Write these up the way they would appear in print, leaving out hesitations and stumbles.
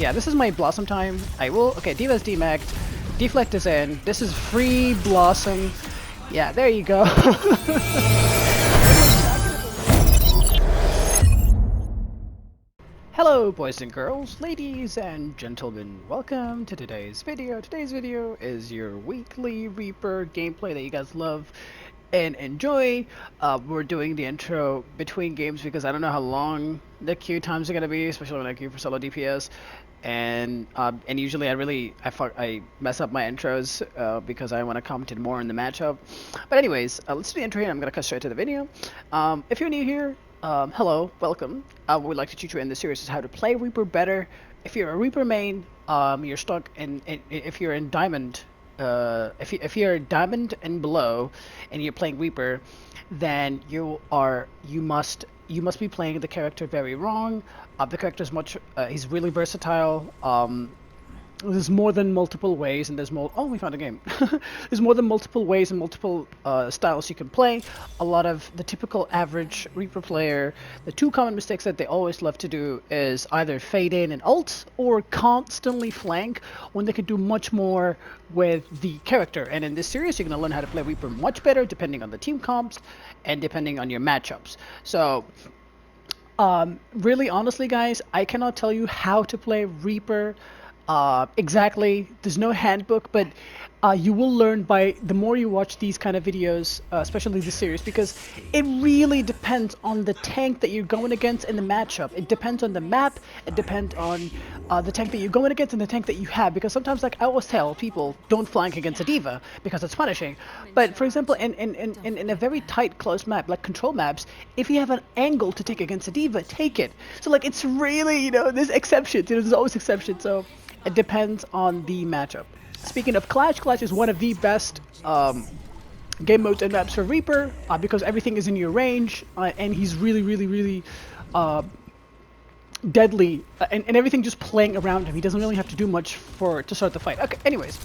Yeah, this is my Blossom time. I will. Okay, Diva's demacked. Deflect is in. This is free Blossom. Yeah, there you go. Hello, boys and girls, ladies and gentlemen. Welcome to today's video. Today's video is your weekly Reaper gameplay that you guys love and enjoy. We're doing the intro between games because I don't know how long the queue times are gonna be, especially when I queue for solo DPS. And usually I mess up my intros because I want to comment more in the matchup. But anyways, let's do the intro here. I'm gonna cut straight to the video. If you're new here, hello, welcome. What we'd like to teach you in this series is how to play Reaper better. If you're a Reaper main, you're stuck in if you're in Diamond. If you're Diamond and below, and you're playing Reaper, then you must be playing the character very wrong. The character is he's really versatile. There's more than multiple ways, and there's more. Oh, we found a game. There's more than multiple ways and multiple styles you can play. A lot of the typical average Reaper player, the two common mistakes that they always love to do is either fade in and ult, or constantly flank when they could do much more with the character. And in this series, you're gonna learn how to play Reaper much better, depending on the team comps and depending on your matchups. So. Really honestly guys, I cannot tell you how to play Reaper exactly. There's no handbook, but you will learn by the more you watch these kind of videos, especially this series, because it really depends on the tank that you're going against in the matchup. It depends on the map, it depends on the tank that you're going against and the tank that you have, because sometimes, like I always tell people, don't flank against a diva because it's punishing. But for example, in a very tight close map like control maps, if you have an angle to take against a diva, take it. So like, it's really, there's exceptions, there's always exceptions, so it depends on the matchup. Speaking of Clash, Clash is one of the best game modes and maps for Reaper because everything is in your range, and he's really deadly, and everything just playing around him. He doesn't really have to do much to start the fight. Okay, anyways,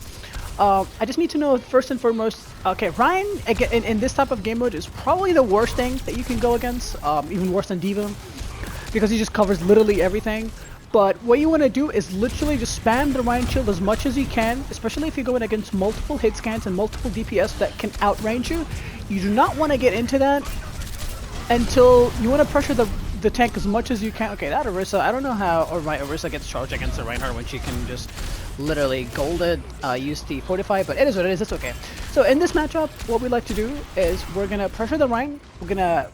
I just need to know first and foremost. Okay, Ryan in this type of game mode is probably the worst thing that you can go against, even worse than Diva, because he just covers literally everything. But what you want to do is literally just spam the Ryan shield as much as you can, especially if you're going against multiple hit scans and multiple DPS that can outrange you. You do not want to get into that until you want to pressure the tank as much as you can. Okay, that Orisa, I don't know how Orisa gets charged against the Reinhardt when she can just literally gold it, use the Fortify, but it is what it is, it's okay. So in this matchup, what we like to do is we're going to pressure the Ryan, we're going to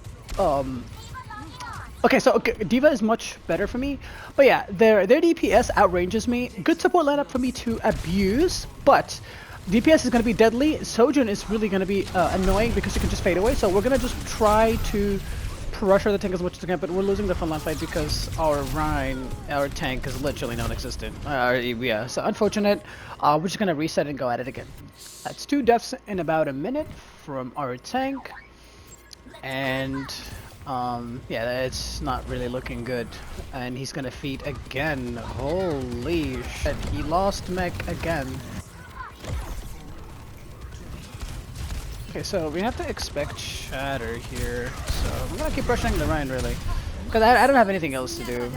okay, so Diva is much better for me, but yeah, their DPS outranges me. Good support lineup for me to abuse, but DPS is going to be deadly. Sojourn is really going to be annoying because you can just fade away, so we're going to just try to pressure the tank as much as we can, but we're losing the frontline fight because our tank is literally non-existent. Yeah, so unfortunate. We're just going to reset and go at it again. That's 2 deaths in about a minute from our tank, and yeah, it's not really looking good, and he's gonna feed again. Holy shit, he lost mech again. Okay, so we have to expect shatter here, so I'm gonna keep pressuring the Ryan really, because I don't have anything else to do,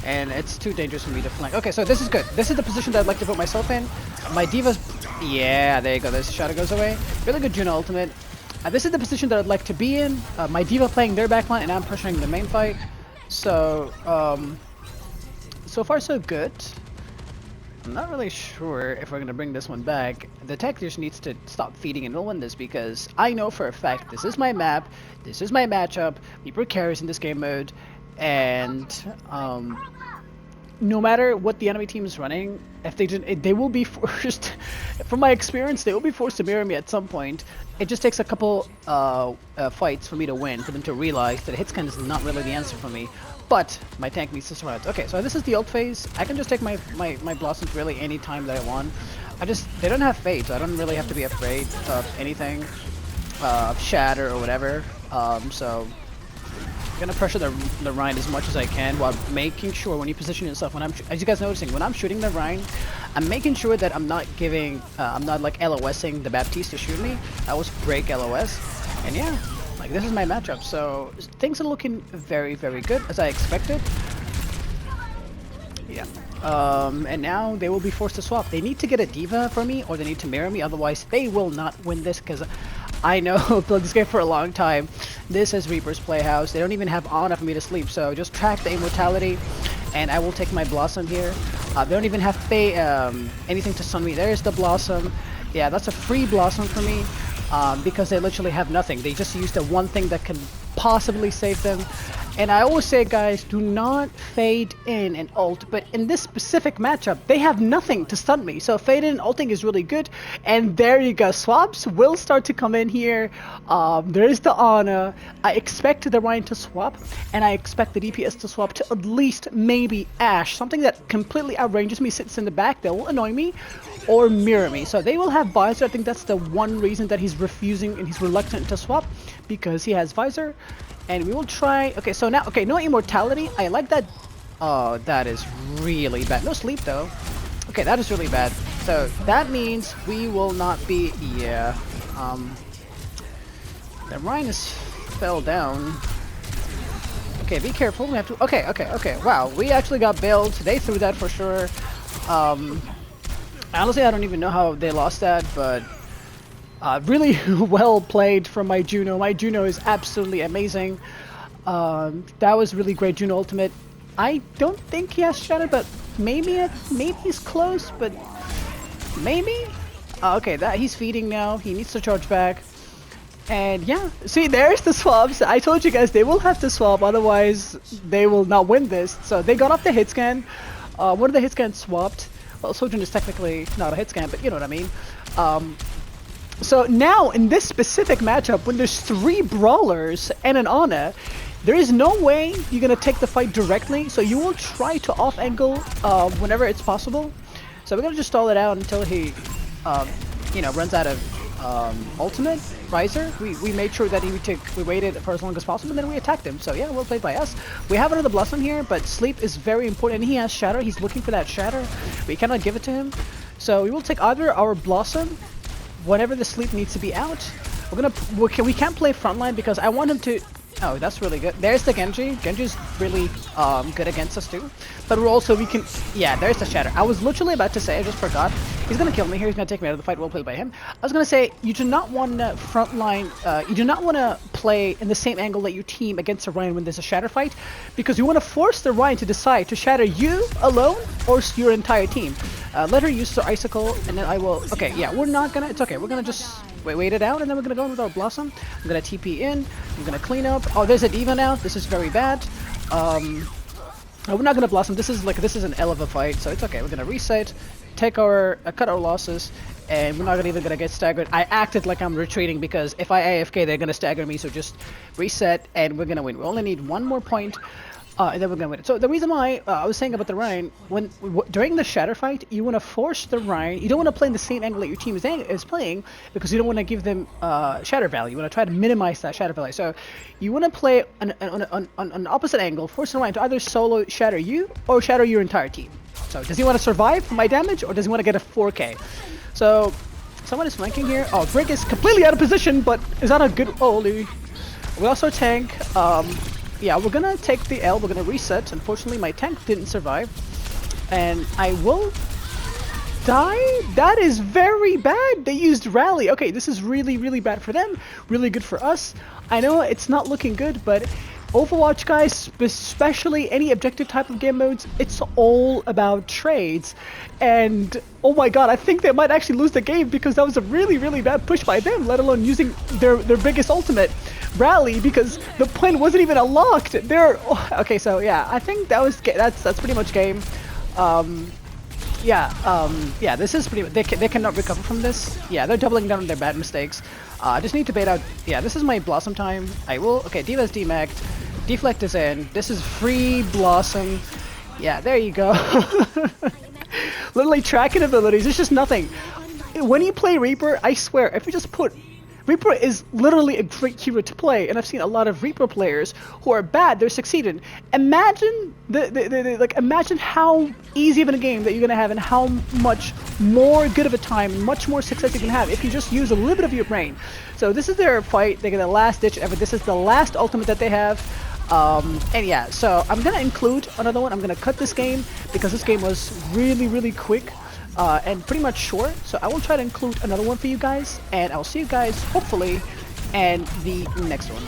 and it's too dangerous for me to flank. Okay, so this is good. This is the position that I'd like to put myself in. My Diva's, yeah, there you go, this shatter goes away. Really good Juno ultimate. This is the position that I'd like to be in. My Diva playing their backline, and I'm pressuring the main fight. So, so far so good. I'm not really sure if we're going to bring this one back. The tech just needs to stop feeding and we'll win this, because I know for a fact this is my map, this is my matchup, Reaper carries in this game mode, and no matter what the enemy team is running, if they will be forced, from my experience, they will be forced to mirror me at some point. It just takes a couple fights for me to win, for them to realize that hitscan is not really the answer for me. But my tank needs to survive. Okay, so this is the ult phase. I can just take my blossoms really any time that I want. They don't have fade, so I don't really have to be afraid of anything, of shatter or whatever. So I'm gonna pressure the Rhine as much as I can while making sure when you position yourself, as you guys noticing, when I'm shooting the Rhine, I'm making sure that I'm not like LOSing the Baptiste to shoot me. I always break LOS, and yeah, like this is my matchup, so things are looking very, very good as I expected. Yeah. And now they will be forced to swap. They need to get a diva for me, or they need to mirror me, otherwise they will not win this, because I know played this game for a long time. This is Reaper's Playhouse. They don't even have Ana for me to sleep, so just track the immortality, and I will take my Blossom here. They don't even have anything to stun me. There's the Blossom. Yeah, that's a free Blossom for me, because they literally have nothing. They just use the one thing that can possibly save them. And I always say, guys, do not fade in and ult, but in this specific matchup, they have nothing to stun me. So fade in and ulting is really good. And there you go, swaps will start to come in here. There's the Ana. I expect the Ryan to swap, and I expect the DPS to swap to at least maybe Ashe, something that completely outranges me, sits in the back, that will annoy me, or mirror me. So they will have Visor. I think that's the one reason that he's refusing and he's reluctant to swap, because he has Visor. And we will try. Okay, so now, okay, no immortality. I like that. Oh, that is really bad. No sleep though. Okay, that is really bad. So that means we will not be. Yeah. The Rhinus fell down. Okay, be careful. We have to. Okay, okay, okay. Wow, we actually got bailed. They threw that for sure. Honestly, I don't even know how they lost that, but. Really well played from my Juno. My Juno is absolutely amazing. That was really great Juno ultimate. I don't think he has Shatter, but maybe he's close, but maybe? Okay, that he's feeding now. He needs to charge back. And yeah, see, there's the swaps. I told you guys they will have to swap, otherwise they will not win this. So they got off the hit scan. One of the hit scans swapped. Well, Sojourn is technically not a hit scan, but you know what I mean. So now, in this specific matchup, when there's 3 brawlers and an Ana, there is no way you're going to take the fight directly, so you will try to off-angle whenever it's possible. So we're going to just stall it out until he, you know, runs out of ultimate, Riser. We made sure that we waited for as long as possible, and then we attacked him. So yeah, well played by us. We have another Blossom here, but sleep is very important, and he has Shatter. He's looking for that Shatter. We cannot give it to him. So we will take either our Blossom, whenever the sleep needs to be out. We can't play frontline because I want him to. Oh, that's really good. There's the Genji. Genji's really good against us too. But we can. Yeah, there's the Shatter. I was literally about to say, I just forgot. He's gonna kill me here. He's gonna take me out of the fight. Well played by him. I was gonna say, you do not want to frontline. You do not want to play in the same angle that your team against a Ryan when there's a Shatter fight, because you want to force the Ryan to decide to shatter you alone or your entire team. Let her use the Icicle, and then I will. Okay, yeah, we're not gonna. It's okay. We're gonna just wait it out, and then we're gonna go in with our Blossom. I'm gonna TP in. I'm gonna clean up. Oh, there's a Diva now. This is very bad. We're not gonna Blossom. This is an L of a fight, so it's okay. We're gonna reset, take our cut our losses, and we're not even gonna get staggered. I acted like I'm retreating because if I AFK, they're gonna stagger me. So just reset, and we're gonna win. We only need 1 more point. And then we're gonna win it. So the reason why I was saying about the Ryan, during the Shatter fight, you want to force the Ryan. You don't want to play in the same angle that your team is playing, because you don't want to give them Shatter value. You want to try to minimize that Shatter value. So you want to play on an opposite angle, force the Ryan to either solo Shatter you or Shatter your entire team. So does he want to survive my damage, or does he want to get a 4K? So someone is flanking here. Oh, Drake is completely out of position, but is that a good? Holy. We also tank. Yeah, we're gonna take the L, we're gonna reset. Unfortunately, my tank didn't survive. And I will die? That is very bad! They used Rally. Okay, this is really, really bad for them. Really good for us. I know it's not looking good, but Overwatch, guys, especially any objective type of game modes, it's all about trades. And oh my god, I think they might actually lose the game, because that was a really, really bad push by them, let alone using their biggest ultimate, Rally, because the point wasn't even unlocked. Okay, so yeah, I think that's pretty much game. Yeah, this is pretty. They cannot recover from this. Yeah, they're doubling down on their bad mistakes. I just need to bait out. Yeah, this is my Blossom time. I will. Okay, Diva's demacked. Deflect is in. This is free Blossom. Yeah, there you go. Literally tracking abilities. It's just nothing. When you play Reaper, I swear, if you just put. Reaper is literally a great hero to play, and I've seen a lot of Reaper players who are bad, they're succeeding. Imagine imagine how easy of a game that you're gonna have, and how much more good of a time, much more success you can have if you just use a little bit of your brain. So this is their fight. They're gonna last ditch effort. This is the last ultimate that they have. And yeah, so I'm gonna include another one. I'm gonna cut this game because this game was really quick and pretty much short. So I will try to include another one for you guys, and I'll see you guys hopefully in the next one.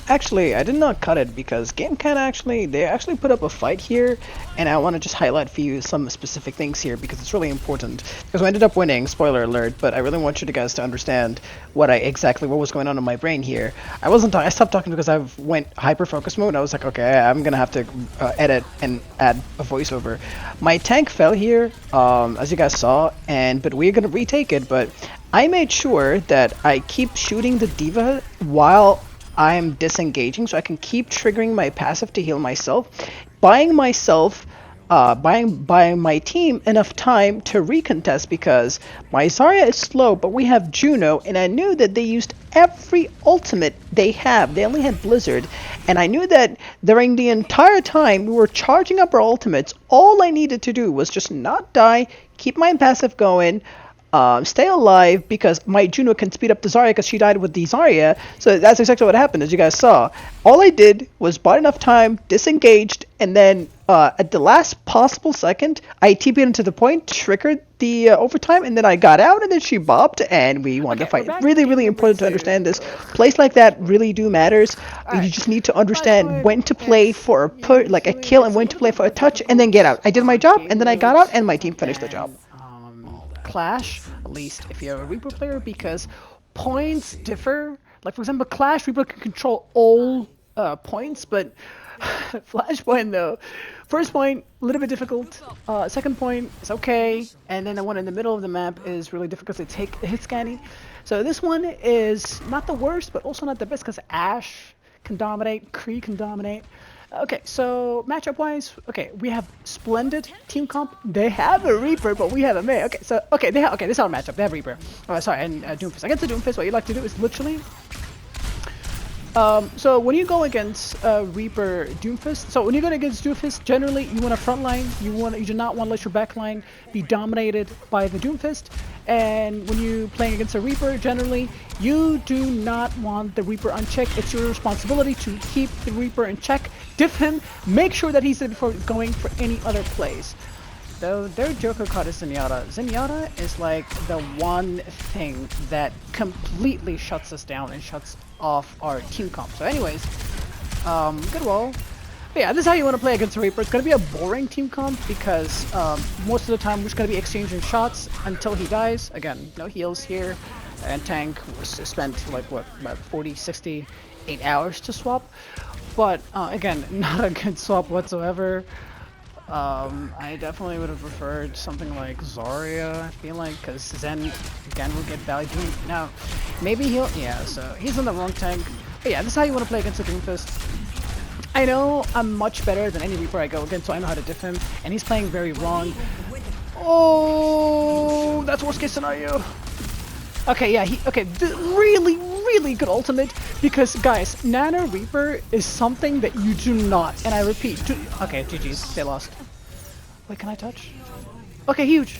Actually, I did not cut it because they actually put up a fight here, and I want to just highlight for you some specific things here because it's really important. Because we ended up winning, spoiler alert, but I really want you guys to understand what was going on in my brain here. I stopped talking because I went hyper focus mode. I was like, okay, I'm gonna have to edit and add a voiceover. My tank fell here, as you guys saw, but we're gonna retake it. But I made sure that I keep shooting the D.Va while I'm disengaging, so I can keep triggering my passive to heal myself, buying my team enough time to recontest because my Zarya is slow, but we have Juno, and I knew that they used every ultimate they have. They only had Blizzard, and I knew that during the entire time we were charging up our ultimates, all I needed to do was just not die, keep my passive going, stay alive because my Juno can speed up the Zarya because she died with the Zarya. So that's exactly what happened, as you guys saw. All I did was bought enough time, disengaged, and then at the last possible second, I TP'd into the point, triggered the overtime, and then I got out, and then she bopped, and we won the fight. Really important to understand this. Plays like that really do matters. You just need to understand when to play for a kill and when to play for a touch, and then get out. I did my job, and then I got out, and my team finished the job. Clash, at least if you're a Reaper player, because points differ. Like for example, Clash, Reaper can control all points, but Flashpoint though, first point a little bit difficult, second point is okay, and then the one in the middle of the map is really difficult to take hit scanning. So this one is not the worst, but also not the best because Ashe can dominate, Kree can dominate. Okay, so matchup-wise, okay, we have splendid team comp. They have a Reaper, but we have a Mei. Okay, so this is our matchup. They have Reaper. Oh, sorry, and Doomfist. Against the Doomfist, what you like to do is literally. So when you go against Reaper Doomfist, so when you go against Doomfist, generally you want a front line. You do not want to let your back line be dominated by the Doomfist. And when you playing against a Reaper, generally you do not want the Reaper unchecked. It's your responsibility to keep the Reaper in check, diff him, make sure that he's in before going for any other plays. Though their Joker card is Zenyatta. Zenyatta is like the one thing that completely shuts us down and shuts off our team comp. So anyways, good roll. But yeah, this is how you want to play against a Reaper. It's going to be a boring team comp because most of the time we're just going to be exchanging shots until he dies. Again, no heals here. And tank was spent like what, about 40, 60, 8 hours to swap. But again, not a good swap whatsoever. I definitely would have preferred something like Zarya, I feel like, because Zen, again, will get value. Now, maybe so he's in the wrong tank. But yeah, this is how you want to play against the Doomfist. I know I'm much better than any Reaper I go against, so I know how to diff him, and he's playing very wrong. Oh, that's worst case scenario. Okay, yeah, really good ultimate, because guys, Nano Reaper is something that you do not, and I repeat, okay, GG's, they lost. Wait, can I touch? Okay, huge.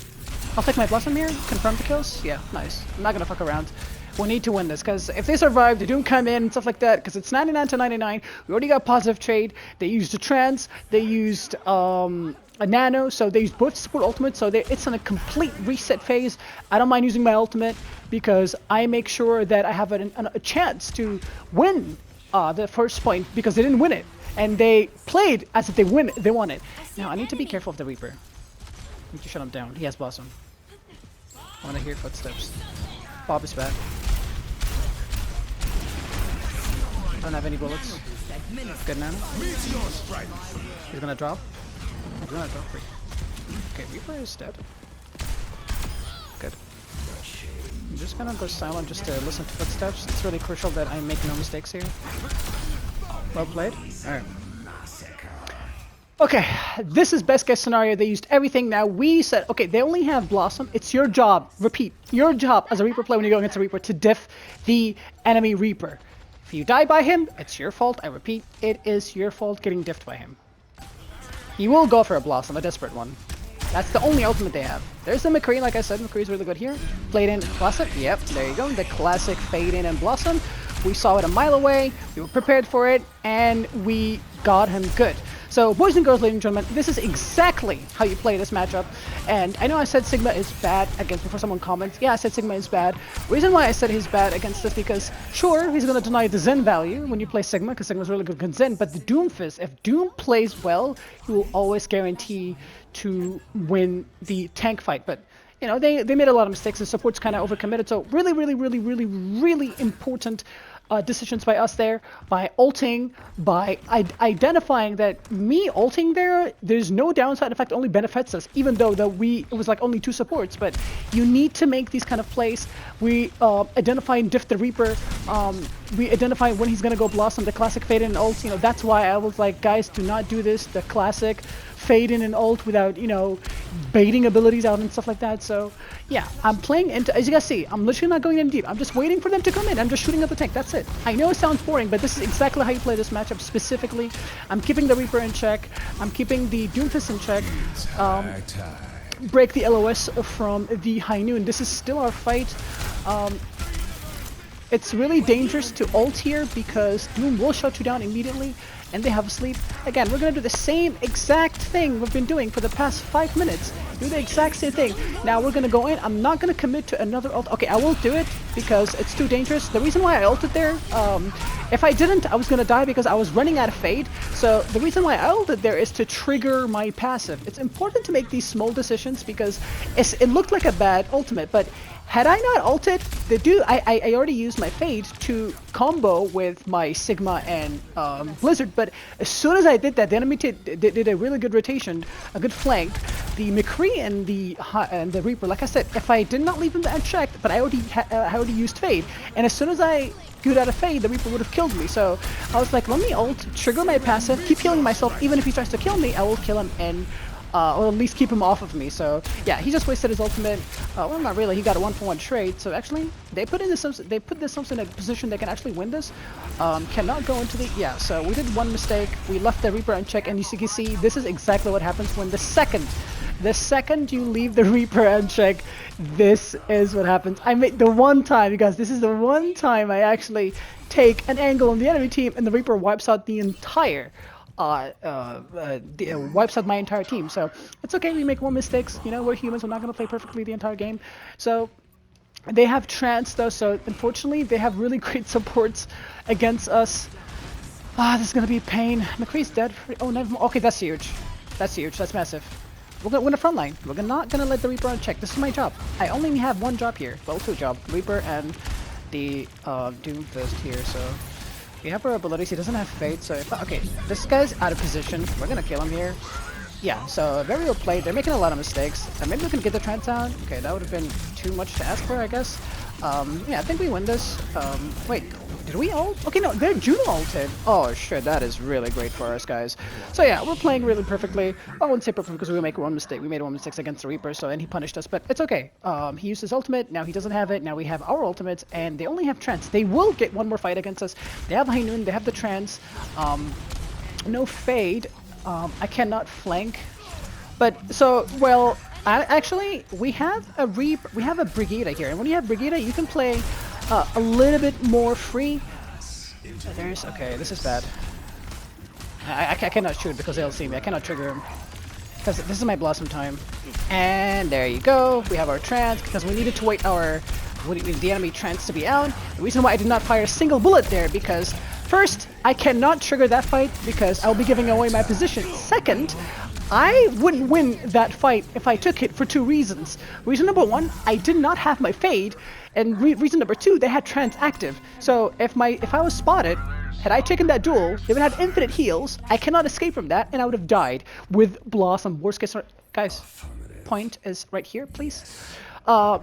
I'll take my Blossom here, confirm the kills. Yeah, nice. I'm not gonna fuck around. We need to win this, because if they survive, they don't come in and stuff like that, because it's 99 to 99. We already got positive trade. They used a trans, they used a nano, so they use both support ultimates, so it's in a complete reset phase. I don't mind using my ultimate because I make sure that I have a chance to win the first point, because they didn't win it, and they played as if they won it. Now I need to be careful of the Reaper. I need to shut him down. He has Blossom. I want to hear footsteps. Bob is back. Don't have any bullets. Good nano. He's gonna drop. He's gonna drop. Okay, Reaper is dead. Good. I'm just gonna go silent just to listen to footsteps. It's really crucial that I make no mistakes here. Well played. Alright. Okay, this is best case scenario. They used everything. Now we said, okay, they only have Blossom. It's your job, repeat, your job as a Reaper player when you go against a Reaper to diff the enemy Reaper. If you die by him, it's your fault. I repeat, it is your fault getting diffed by him. He will go for a Blossom, a desperate one. That's the only ultimate they have. There's the McCree, like I said, McCree's really good here. Played in Blossom, yep, there you go. The classic fade in and Blossom. We saw it a mile away, we were prepared for it, and we got him good. So, boys and girls, ladies and gentlemen, this is exactly how you play this matchup. And I know I said Sigma is bad against, before someone comments, yeah, I said Sigma is bad. Reason why I said he's bad against this because, sure, he's going to deny the Zen value when you play Sigma, because Sigma's really good against Zen, but the Doomfist, if Doom plays well, he will always guarantee to win the tank fight. But, you know, they made a lot of mistakes, the support's kind of overcommitted, so really important decisions by us there, by ulting, by identifying that me ulting there's no downside. In fact, it only benefits us, even though it was like only 2 supports. But you need to make these kind of plays. We identify and diff the Reaper. We identify when he's gonna go Blossom, the classic fade in and ult. You know, that's why I was like, guys, do not do this. The classic fade in and ult without, you know, baiting abilities out and stuff like that. So yeah, I'm playing into, as you guys see, I'm literally not going in deep. I'm just waiting for them to come in. I'm just shooting at the tank. That's it. I know it sounds boring, but this is exactly how you play this matchup specifically. I'm keeping the Reaper in check. I'm keeping the Doomfist in check. Break the LOS from the High Noon. This is still our fight. It's really dangerous to ult here because Doom will shut you down immediately and they have sleep. Again, we're going to do the same exact thing we've been doing for the past 5 minutes. Do the exact same thing. Now we're going to go in. I'm not going to commit to another ult. Okay, I will do it because it's too dangerous. The reason why I ulted there, if I didn't, I was going to die because I was running out of fade. So the reason why I ulted there is to trigger my passive. It's important to make these small decisions because it looked like a bad ultimate, but had I not ulted, I already used my fade to combo with my Sigma and Blizzard, but as soon as I did that, the enemy did a really good rotation, a good flank. The McCree and the Reaper, like I said, if I did not leave them unchecked, but I already used fade, and as soon as I got out of fade, the Reaper would have killed me. So I was like, let me ult, trigger my passive, keep healing myself. Even if he tries to kill me, I will kill him and or at least keep him off of me. So yeah, he just wasted his ultimate. Well, not really. He got a 1-for-1 trade. So actually, they put this in a position they can actually win this. Cannot go into the So we did one mistake. We left the Reaper unchecked, and you can see this is exactly what happens when the second you leave the Reaper unchecked. This is what happens. I made the one time, you guys. This is the one time I actually take an angle on the enemy team, and the Reaper wipes out the entire. Wipes out my entire team. So it's okay, we make 1 mistakes, you know, we're humans, we're not going to play perfectly the entire game. So they have trance though, so unfortunately they have really great supports against us. This is going to be pain. McCree's dead. Oh, never. Okay, that's huge. That's huge. That's massive. We're going to win a front line. We're not going to let the Reaper uncheck. This is my job. I only have 1 job here. Well, 2 jobs. Reaper and the Doomfist here, so we have our abilities. He doesn't have fate, so okay, this guy's out of position. We're gonna kill him here. Yeah, so very well played. They're making a lot of mistakes. Maybe we can get the trance out. Okay, that would have been too much to ask for, I guess. Yeah, I think we win this. Wait, did we ult? Okay, no, they're Juno ulted. Oh shit, that is really great for us, guys. So yeah, we're playing really perfectly. I wouldn't say perfect because we make 1 mistake. We made 1 mistake against the Reaper, so and he punished us, but it's okay. He used his ultimate. Now he doesn't have it. Now we have our ultimates, and they only have trance. They will get 1 more fight against us. They have High Noon. They have the trance. No fade. I cannot flank. But so well. Actually, we have a Brigida here, and when you have Brigida, you can play a little bit more free. Okay, this is bad. I cannot shoot because they'll see me. I cannot trigger him because this is my Blossom time. And there you go. We have our trance because we needed to wait the enemy trance to be out. The reason why I did not fire a single bullet there because first, I cannot trigger that fight because I'll be giving away my position. Second, I wouldn't win that fight if I took it for 2 reasons. Reason number 1, I did not have my fade, and reason number 2, they had trance active. So if I was spotted, had I taken that duel, they would have infinite heals. I cannot escape from that, and I would have died with Blossom. Worst case, guys, point is right here, please.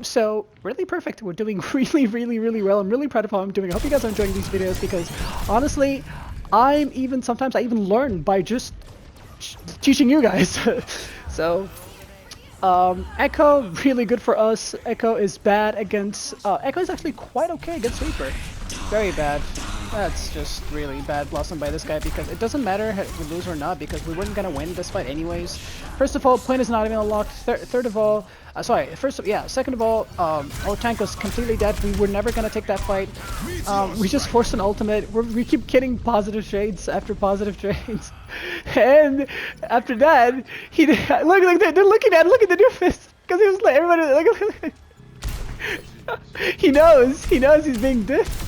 So really perfect. We're doing really well. I'm really proud of how I'm doing. I hope you guys are enjoying these videos because honestly, sometimes I even learn by just teaching you guys. So Echo really good for us. Echo is bad against Echo is actually quite okay against Reaper. Very bad. That's just really bad blossom by this guy because it doesn't matter if we lose or not because we weren't gonna win this fight anyways. First of all, point is not even unlocked. Third of all, second of all, our tank was completely dead. We were never gonna take that fight. We just forced an ultimate. We keep getting positive trades after positive trades, and after that, they're looking at the Doomfist because he was like everybody he knows he's being dissed.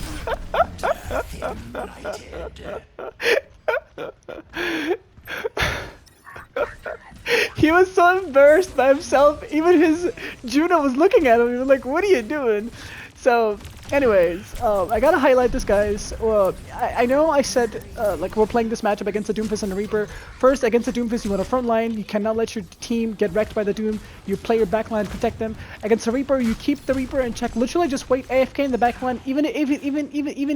He was so embarrassed by himself, even his Juno was looking at him, he was like, what are you doing? So, anyways, I gotta highlight this, guys. Well, I know I said, like, we're playing this matchup against the Doomfist and the Reaper. First, against the Doomfist, you want a front line. You cannot let your team get wrecked by the Doom. You play your backline, protect them. Against the Reaper, you keep the Reaper in check. Literally just wait AFK in the backline. Even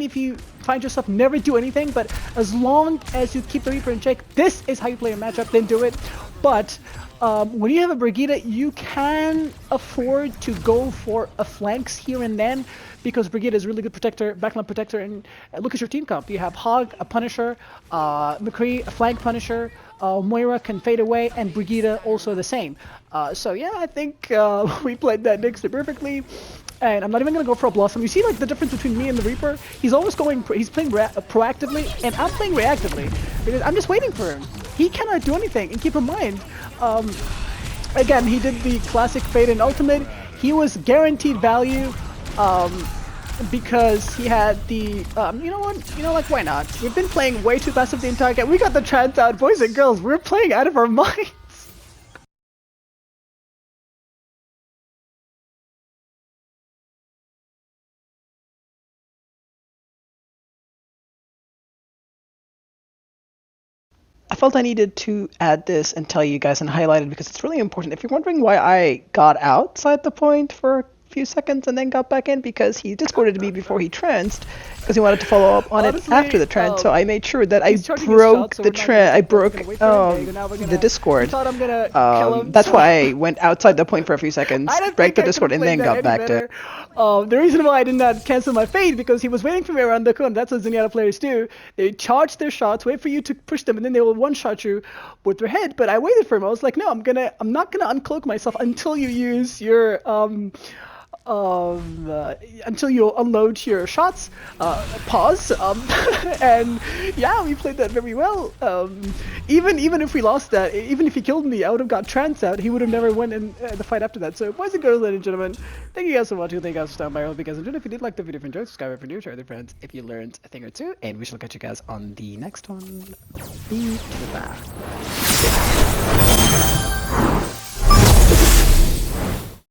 if you find yourself never do anything, but as long as you keep the Reaper in check, this is how you play a matchup, then do it. But when you have a Brigitte, you can afford to go for a flanks here and then because Brigitte is a really good protector, backline protector, and look at your team comp. You have Hog, a Punisher, McCree, a flank Punisher, Moira can fade away, and Brigitte also the same. So yeah, I think we played that next to perfectly. And I'm not even gonna go for a Blossom. You see like the difference between me and the Reaper? He's always going, he's playing proactively, and I'm playing reactively. Because I'm just waiting for him. He cannot do anything, and keep in mind, again, he did the classic Fade and Ultimate. He was guaranteed value, because he had the, you know what, like why not? We've been playing way too passive the entire game. We got the trans out, boys and girls, we're playing out of our minds. I felt I needed to add this and tell you guys and highlight it because it's really important. If you're wondering why I got outside the point for a few seconds and then got back in, because he discorded me before he tranced because he wanted to follow up on it after the trance, so I made sure that I broke the trance. I broke the Discord. That's why I went outside the point for a few seconds, broke the Discord, and then got back to it. The reason why I did not cancel my fade because he was waiting for me around the corner. That's what Zenyatta players do. They charge their shots, wait for you to push them, and then they will one-shot you with their head. But I waited for him. I was like, no, I'm not gonna uncloak myself until you use your until you unload your shots, pause, and yeah, we played that very well. Even if we lost that, even if he killed me, I would have got trance out. He would have never won in the fight after that. So, boys and girls, ladies and gentlemen, thank you guys so much. Thank you guys for stopping by. I hope you guys enjoyed. If you did like the video, if you enjoyed, subscribe if you're new, share with your friends if you learned a thing or two, and we shall catch you guys on the next one. Be to the back.